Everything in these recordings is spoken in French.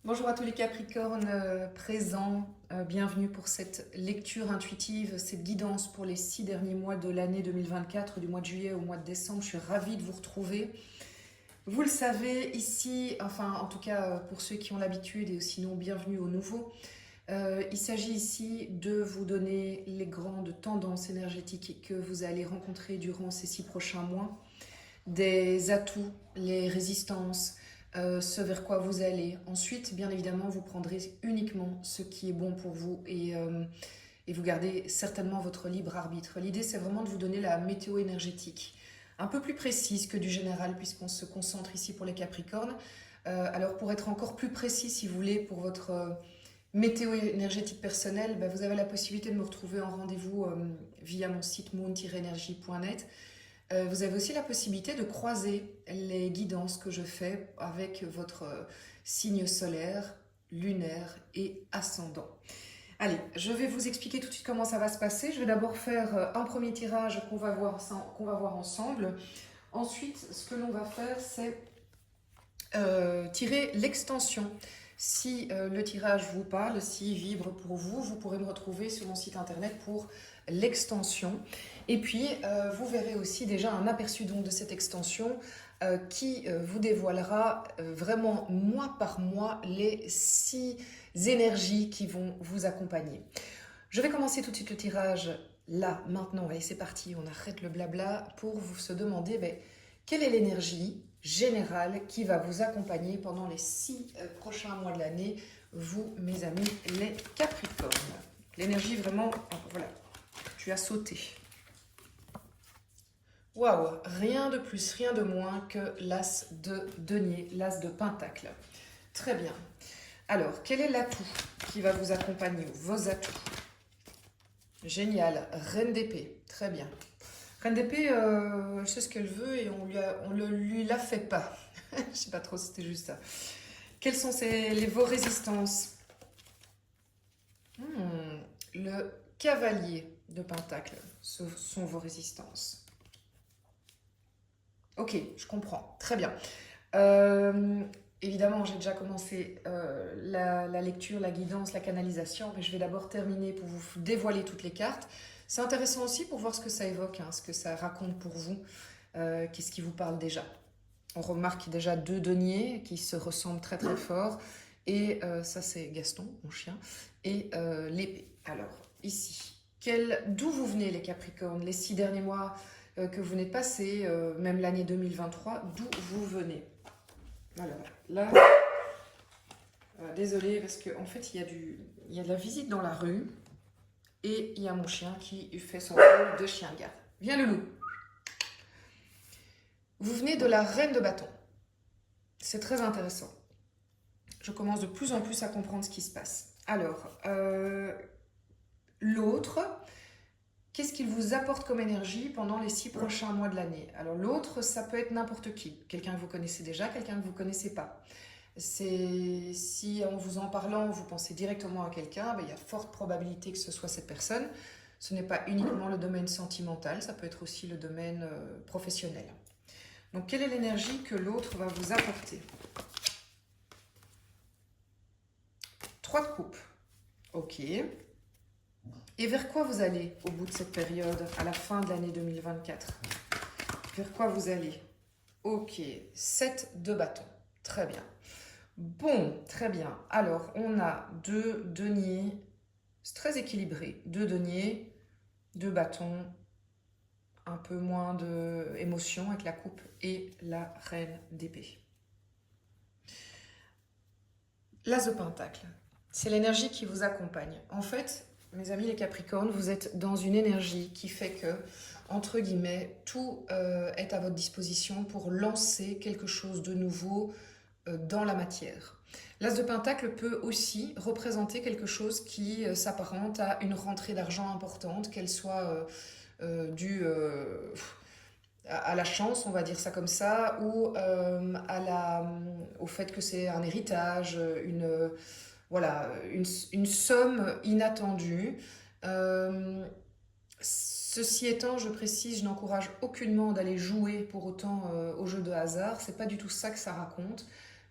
Bonjour à tous les Capricornes présents, bienvenue pour cette lecture intuitive, cette guidance pour les 6 derniers mois de l'année 2024, du mois de juillet au mois de décembre. Je suis ravie de vous retrouver. Vous le savez, ici, enfin en tout cas pour ceux qui ont l'habitude et sinon bienvenue aux nouveaux, il s'agit ici de vous donner les grandes tendances énergétiques que vous allez rencontrer durant ces 6 prochains mois, des atouts, les résistances, ce vers quoi vous allez. Ensuite, bien évidemment, vous prendrez uniquement ce qui est bon pour vous et vous gardez certainement votre libre arbitre. L'idée, c'est vraiment de vous donner la météo énergétique, un peu plus précise que du général, puisqu'on se concentre ici pour les Capricornes. Alors, pour être encore plus précis, si vous voulez, pour votre météo énergétique personnelle, vous avez la possibilité de me retrouver en rendez-vous via mon site moon-energie.net. Vous avez aussi la possibilité de croiser les guidances que je fais avec votre signe solaire, lunaire et ascendant. Allez, je vais vous expliquer tout de suite comment ça va se passer. Je vais d'abord faire un premier tirage qu'on va voir ensemble. Ensuite, ce que l'on va faire, c'est tirer l'extension. Si le tirage vous parle, s'il vibre pour vous, vous pourrez me retrouver sur mon site internet pour l'extension. Et puis, vous verrez aussi déjà un aperçu donc de cette extension qui vous dévoilera vraiment mois par mois les 6 énergies qui vont vous accompagner. Je vais commencer tout de suite le tirage là, maintenant. Allez, c'est parti, on arrête le blabla pour vous se demander quelle est l'énergie générale qui va vous accompagner pendant les 6 prochains mois de l'année, vous, mes amis, les Capricornes. L'énergie vraiment, voilà, tu as sauté. Waouh, rien de plus, rien de moins que l'as de denier, l'as de pentacle. Très bien. Alors, quel est l'atout qui va vous accompagner, vos atouts? Génial, reine d'épée, très bien. Reine d'épée, elle sait ce qu'elle veut et on ne lui la fait pas. Je ne sais pas trop si c'était juste ça. Quelles sont vos résistances? Le cavalier de pentacle, ce sont vos résistances. Ok, je comprends, très bien. Évidemment, j'ai déjà commencé la lecture, la guidance, la canalisation, mais je vais d'abord terminer pour vous dévoiler toutes les cartes. C'est intéressant aussi pour voir ce que ça évoque, ce que ça raconte pour vous, qu'est-ce qui vous parle déjà. On remarque déjà 2 deniers qui se ressemblent très très fort, et ça c'est Gaston, mon chien, et l'épée. Alors, ici, d'où vous venez les Capricornes, les 6 derniers mois que vous venez de passer, même l'année 2023, d'où vous venez? Alors là, désolée parce qu'en fait il y a de la visite dans la rue et il y a mon chien qui fait son rôle de chien de garde. Viens le loup. Vous venez de la reine de bâton. C'est très intéressant. Je commence de plus en plus à comprendre ce qui se passe. Alors, l'autre, qu'est-ce qu'il vous apporte comme énergie pendant les 6 prochains mois de l'année? Alors l'autre, ça peut être n'importe qui. Quelqu'un que vous connaissez déjà, quelqu'un que vous ne connaissez pas. Si en vous en parlant, vous pensez directement à quelqu'un, il y a forte probabilité que ce soit cette personne. Ce n'est pas uniquement le domaine sentimental, ça peut être aussi le domaine professionnel. Donc, quelle est l'énergie que l'autre va vous apporter? 3 de coupe. Ok. Et vers quoi vous allez au bout de cette période, à la fin de l'année 2024? Vers quoi vous allez? Ok. 7 de bâton. Très bien. Bon, très bien. Alors, on a 2 deniers. C'est très équilibré. 2 deniers, 2 bâtons, un peu moins d'émotion avec la coupe et la reine d'épée. L'as de pentacle, c'est l'énergie qui vous accompagne. En fait, mes amis les Capricornes, vous êtes dans une énergie qui fait que, entre guillemets, tout est à votre disposition pour lancer quelque chose de nouveau dans la matière. L'as de pentacle peut aussi représenter quelque chose qui s'apparente à une rentrée d'argent importante, qu'elle soit due à la chance, on va dire ça comme ça, ou au fait que c'est un héritage, voilà, une somme inattendue. Ceci étant, je précise, je n'encourage aucunement d'aller jouer pour autant au jeu de hasard. C'est pas du tout ça que ça raconte.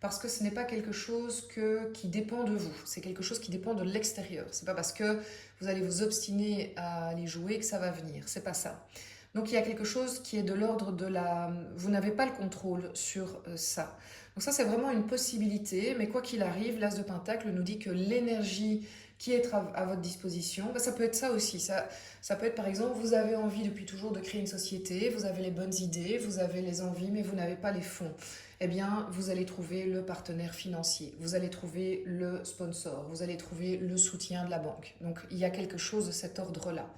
parce que ce n'est pas quelque chose qui dépend de vous, c'est quelque chose qui dépend de l'extérieur. C'est pas parce que vous allez vous obstiner à aller jouer que ça va venir, c'est pas ça. Donc il y a quelque chose qui est de l'ordre de la... Vous n'avez pas le contrôle sur ça. Donc ça c'est vraiment une possibilité, mais quoi qu'il arrive, l'As de Pentacle nous dit que l'énergie qui est à votre disposition, ça peut être ça aussi. Ça peut être par exemple, vous avez envie depuis toujours de créer une société, vous avez les bonnes idées, vous avez les envies, mais vous n'avez pas les fonds. Eh bien, vous allez trouver le partenaire financier, vous allez trouver le sponsor, vous allez trouver le soutien de la banque. Donc il y a quelque chose de cet ordre-là.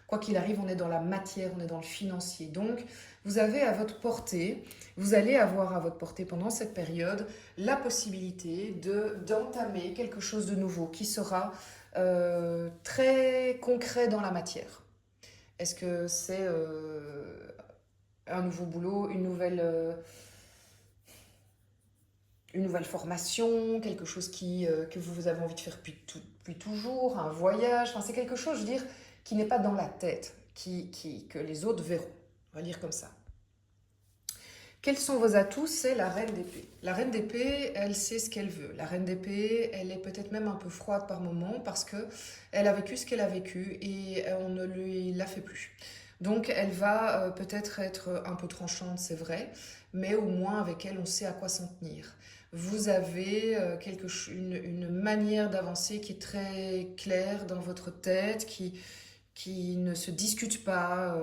Quoi qu'il arrive, on est dans la matière, on est dans le financier. Donc, vous avez à votre portée, vous allez avoir à votre portée pendant cette période la possibilité d'entamer quelque chose de nouveau qui sera très concret dans la matière. Est-ce que c'est un nouveau boulot, une nouvelle formation, quelque chose que vous avez envie de faire depuis toujours, un voyage, enfin, c'est quelque chose, je veux dire, qui n'est pas dans la tête, que les autres verront. On va dire comme ça. Quels sont vos atouts? C'est la reine d'épée. La reine d'épée, elle sait ce qu'elle veut. La reine d'épée, elle est peut-être même un peu froide par moments parce qu'elle a vécu ce qu'elle a vécu et on ne lui l'a fait plus. Donc elle va peut-être être un peu tranchante, c'est vrai, mais au moins avec elle, on sait à quoi s'en tenir. Vous avez une manière d'avancer qui est très claire dans votre tête, qui ne se discute pas.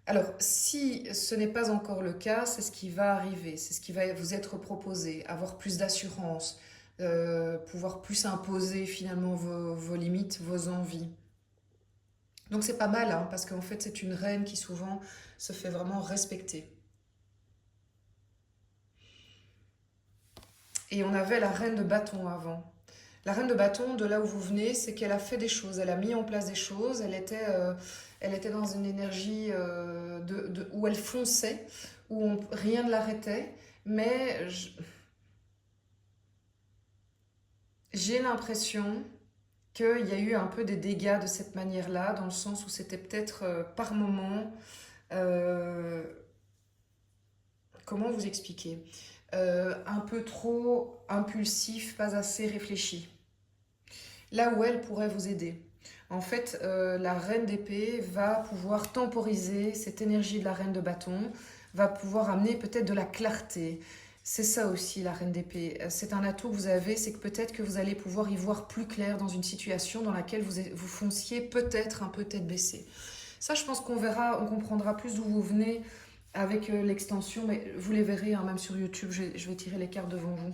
Alors, si ce n'est pas encore le cas, c'est ce qui va arriver, c'est ce qui va vous être proposé, avoir plus d'assurance, pouvoir plus imposer finalement vos limites, vos envies. Donc c'est pas mal, hein, parce qu'en fait c'est une reine qui souvent se fait vraiment respecter. Et on avait la reine de bâton avant. La reine de bâton, de là où vous venez, c'est qu'elle a fait des choses, elle a mis en place des choses, elle était dans une énergie où elle fonçait, où rien ne l'arrêtait, mais j'ai l'impression qu'il y a eu un peu des dégâts de cette manière-là, dans le sens où c'était peut-être par moment, euh, comment vous expliquer, un peu trop impulsif, pas assez réfléchi. Là où elle pourrait vous aider. En fait, la reine d'épée va pouvoir temporiser cette énergie de la reine de bâton, va pouvoir amener peut-être de la clarté. C'est ça aussi la reine d'épée. C'est un atout que vous avez, c'est que peut-être que vous allez pouvoir y voir plus clair dans une situation dans laquelle vous fonciez peut-être un peu tête baissée. Ça, je pense qu'on verra, on comprendra plus d'où vous venez avec l'extension, mais vous les verrez, hein, même sur YouTube, je vais tirer les cartes devant vous.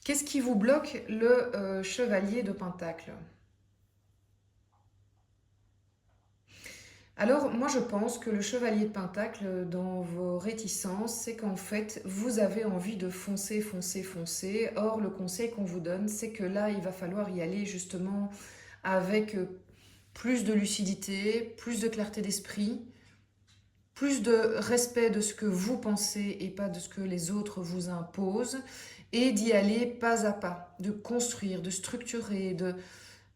Qu'est-ce qui vous bloque? Le chevalier de Pentacle. Alors, moi je pense que le chevalier de Pentacle, dans vos réticences, c'est qu'en fait, vous avez envie de foncer, foncer, foncer. Or, le conseil qu'on vous donne, c'est que là, il va falloir y aller justement avec plus de lucidité, plus de clarté d'esprit, plus de respect de ce que vous pensez et pas de ce que les autres vous imposent, et d'y aller pas à pas, de construire, de structurer,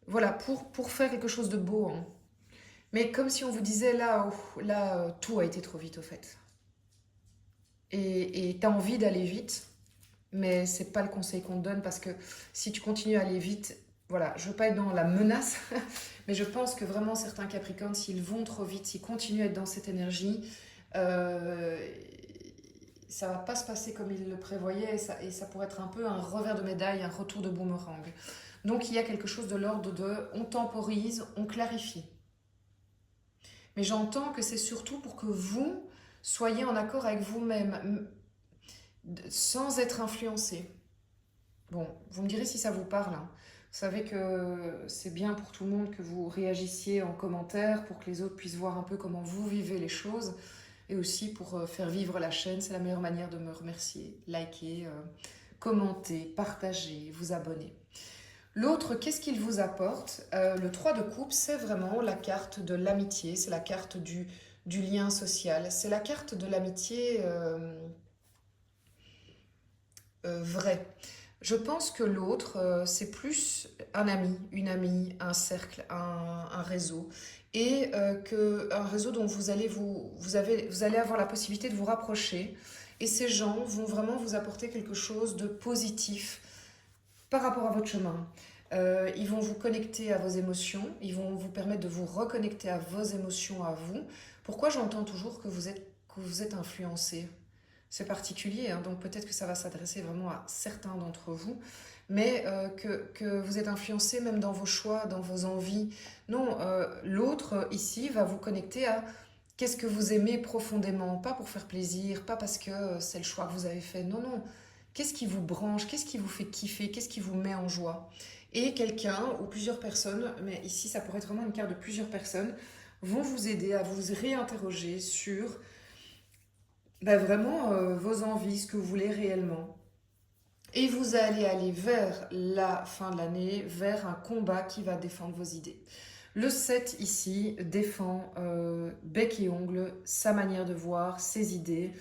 voilà, pour faire quelque chose de beau, hein. Mais comme si on vous disait là, oh, là, tout a été trop vite au fait. Et tu as envie d'aller vite, mais c'est pas le conseil qu'on te donne parce que si tu continues à aller vite, voilà, je veux pas être dans la menace, mais je pense que vraiment certains Capricornes, s'ils vont trop vite, s'ils continuent à être dans cette énergie, euh, ça va pas se passer comme ils le prévoyaient et ça pourrait être un peu un revers de médaille, un retour de boomerang. Donc il y a quelque chose de l'ordre de on temporise, on clarifie. Mais j'entends que c'est surtout pour que vous soyez en accord avec vous-même, sans être influencé. Bon, vous me direz si ça vous parle, hein. Vous savez que c'est bien pour tout le monde que vous réagissiez en commentaire pour que les autres puissent voir un peu comment vous vivez les choses et aussi pour faire vivre la chaîne. C'est la meilleure manière de me remercier. Likez, commentez, partagez, vous abonnez. L'autre, qu'est-ce qu'il vous apporte? Le 3 de coupe, c'est vraiment la carte de l'amitié, c'est la carte du lien social, c'est la carte de l'amitié vraie. Je pense que l'autre, c'est plus un ami, une amie, un cercle, un réseau, et un réseau dont vous allez avoir la possibilité de vous rapprocher Et ces gens vont vraiment vous apporter quelque chose de positif par rapport à votre chemin. Ils vont vous connecter à vos émotions, ils vont vous permettre de vous reconnecter à vos émotions, à vous. Pourquoi j'entends toujours que vous êtes influencé? C'est particulier, hein, donc peut-être que ça va s'adresser vraiment à certains d'entre vous, mais que vous êtes influencé même dans vos choix, dans vos envies. Non, l'autre ici va vous connecter à qu'est-ce que vous aimez profondément, pas pour faire plaisir, pas parce que c'est le choix que vous avez fait, non, non. Qu'est-ce qui vous branche, qu'est-ce qui vous fait kiffer, qu'est-ce qui vous met en joie? Et quelqu'un ou plusieurs personnes, mais ici ça pourrait être vraiment une carte de plusieurs personnes, vont vous aider à vous réinterroger sur vraiment vos envies, ce que vous voulez réellement. Et vous allez aller vers la fin de l'année, vers un combat qui va défendre vos idées. Le 7 ici défend bec et ongle, sa manière de voir, ses idées,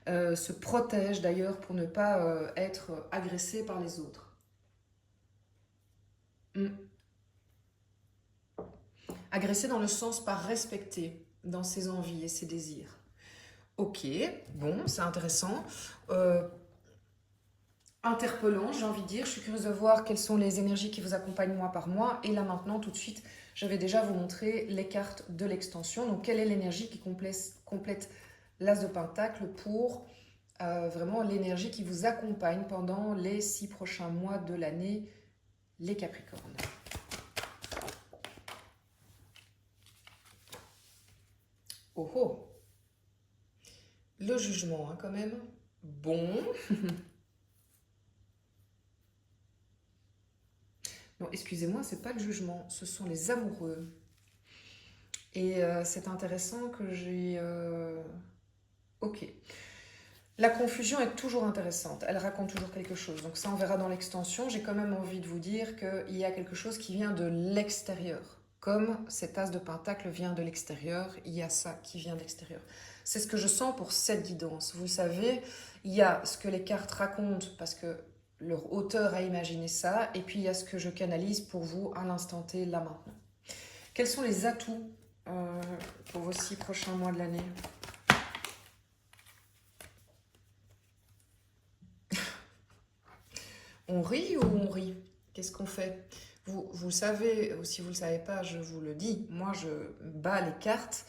se protège d'ailleurs pour ne pas être agressé par les autres. Agressé dans le sens pas respecté dans ses envies et ses désirs. Ok, bon, c'est intéressant. Interpellant, j'ai envie de dire. Je suis curieuse de voir quelles sont les énergies qui vous accompagnent mois par mois. Et là maintenant, tout de suite, je vais déjà vous montrer les cartes de l'extension. Donc, quelle est l'énergie qui complète l'As de Pentacle pour vraiment l'énergie qui vous accompagne pendant les 6 prochains mois de l'année, les Capricornes. Oh oh, le jugement hein, quand même. Bon. Non, excusez-moi, c'est pas le jugement, ce sont les amoureux. Et c'est intéressant que j'ai... Ok. La confusion est toujours intéressante, elle raconte toujours quelque chose. Donc ça, on verra dans l'extension. J'ai quand même envie de vous dire qu'il y a quelque chose qui vient de l'extérieur. Comme cet as de pentacle vient de l'extérieur, il y a ça qui vient de l'extérieur. C'est ce que je sens pour cette guidance. Vous savez, il y a ce que les cartes racontent parce que leur auteur a imaginé ça, et puis il y a ce que je canalise pour vous à l'instant T, là maintenant. Quels sont les atouts pour vos 6 prochains mois de l'année? On rit ou on rit? Qu'est-ce qu'on fait? Vous le savez, ou si vous ne le savez pas, je vous le dis. Moi, je bats les cartes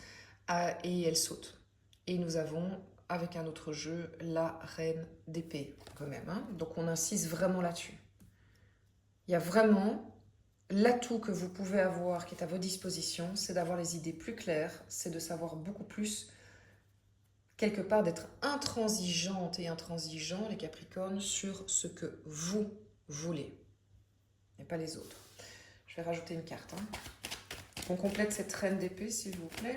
et elles sautent. Et nous avons, avec un autre jeu, la reine d'épée, quand même. Hein. Donc, on insiste vraiment là-dessus. Il y a vraiment l'atout que vous pouvez avoir, qui est à votre disposition, c'est d'avoir les idées plus claires, c'est de savoir beaucoup plus, quelque part, d'être intransigeante et intransigeant, les Capricornes, sur ce que vous voulez, et pas les autres. Je vais rajouter une carte. Hein. On complète cette reine d'épée, s'il vous plaît.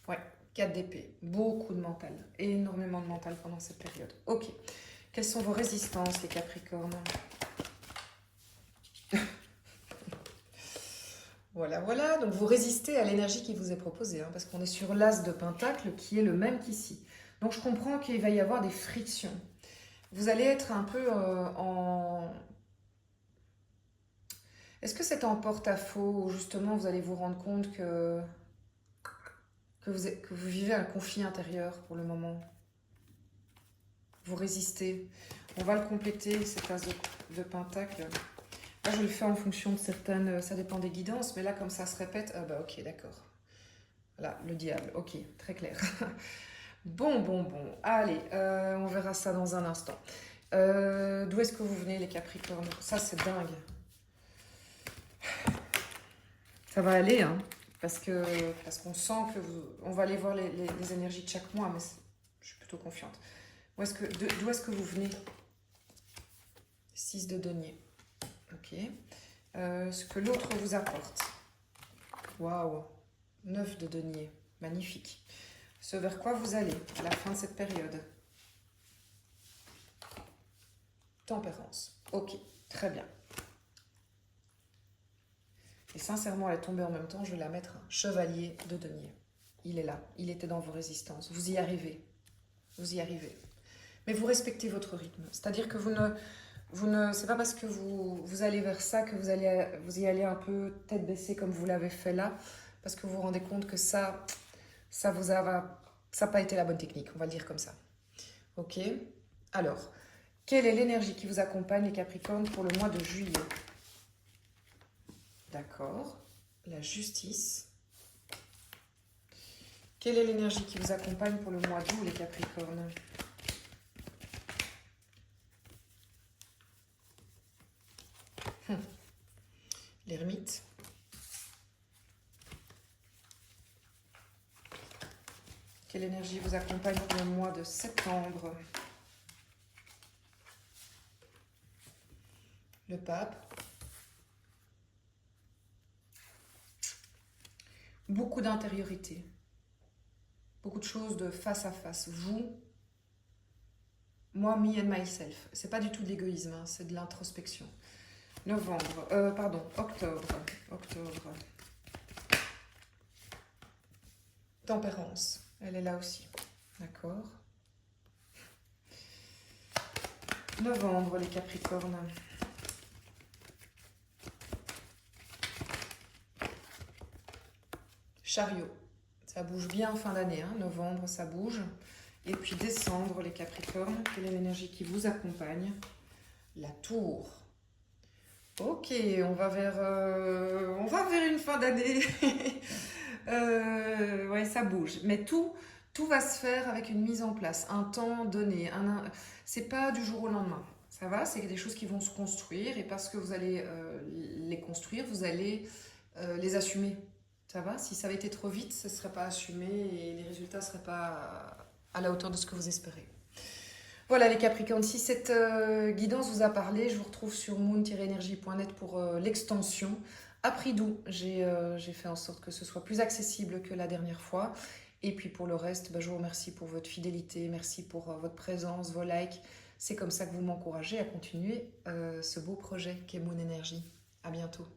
Ouais, 4 d'épée. Beaucoup de mental. Énormément de mental pendant cette période. Ok. Quelles sont vos résistances, les Capricornes? Voilà, voilà. Donc, vous résistez à l'énergie qui vous est proposée. Hein, parce qu'on est sur l'as de pentacle qui est le même qu'ici. Donc, je comprends qu'il va y avoir des frictions. Vous allez être un peu en... Est-ce que c'est en porte-à-faux ou justement vous allez vous rendre compte que vous vivez un conflit intérieur pour le moment? Vous résistez. On va le compléter, cette as de pentacle. Là, je le fais en fonction de certaines... Ça dépend des guidances, mais là, comme ça se répète... Ah bah ok, d'accord. Là, le diable. Ok, très clair. Bon. Allez, on verra ça dans un instant. D'où est-ce que vous venez, les Capricornes? Ça, c'est dingue. Ça va aller, hein, parce qu'on sent que on va aller voir les énergies de chaque mois, mais je suis plutôt confiante. D'où est-ce que vous venez? 6 de denier. Ok. Ce que l'autre vous apporte. Waouh. 9 de denier. Magnifique. Ce vers quoi vous allez à la fin de cette période? Tempérance. Ok, très bien. Et sincèrement, elle est tombée en même temps, je vais la mettre un chevalier de denier. Il est là, il était dans vos résistances. Vous y arrivez. Vous y arrivez. Mais vous respectez votre rythme. C'est-à-dire que c'est pas parce que vous allez vers ça que vous y allez un peu tête baissée comme vous l'avez fait là. parce que vous vous rendez compte que ça vous a, ça n'a pas été la bonne technique, on va le dire comme ça. Ok? Alors, quelle est l'énergie qui vous accompagne, les Capricornes, pour le mois de juillet? D'accord. La justice. Quelle est l'énergie qui vous accompagne pour le mois d'août, les Capricornes? L'ermite. Quelle énergie vous accompagne pour le mois de septembre? Le pape. Beaucoup d'intériorité. Beaucoup de choses de face à face. Vous, moi, me and myself. C'est pas du tout de l'égoïsme, hein, c'est de l'introspection. Octobre. Tempérance, elle est là aussi. D'accord. Novembre, les Capricornes. Chariot, ça bouge bien en fin d'année, hein. Novembre, ça bouge. Et puis décembre, les Capricornes, quelle est l'énergie qui vous accompagne? La Tour. Ok, on va vers une fin d'année. Ouais, ça bouge. Mais tout va se faire avec une mise en place, un temps donné. C'est pas du jour au lendemain. Ça va, c'est des choses qui vont se construire. Et parce que vous allez les construire, vous allez les assumer. Ça va? Si ça avait été trop vite, ce ne serait pas assumé et les résultats ne seraient pas à la hauteur de ce que vous espérez. Voilà les Capricornes, si cette guidance vous a parlé, je vous retrouve sur moon-energie.net pour l'extension. À prix doux, j'ai fait en sorte que ce soit plus accessible que la dernière fois. Et puis pour le reste, je vous remercie pour votre fidélité, merci pour votre présence, vos likes. C'est comme ça que vous m'encouragez à continuer ce beau projet qu'est Moon Energy. À bientôt.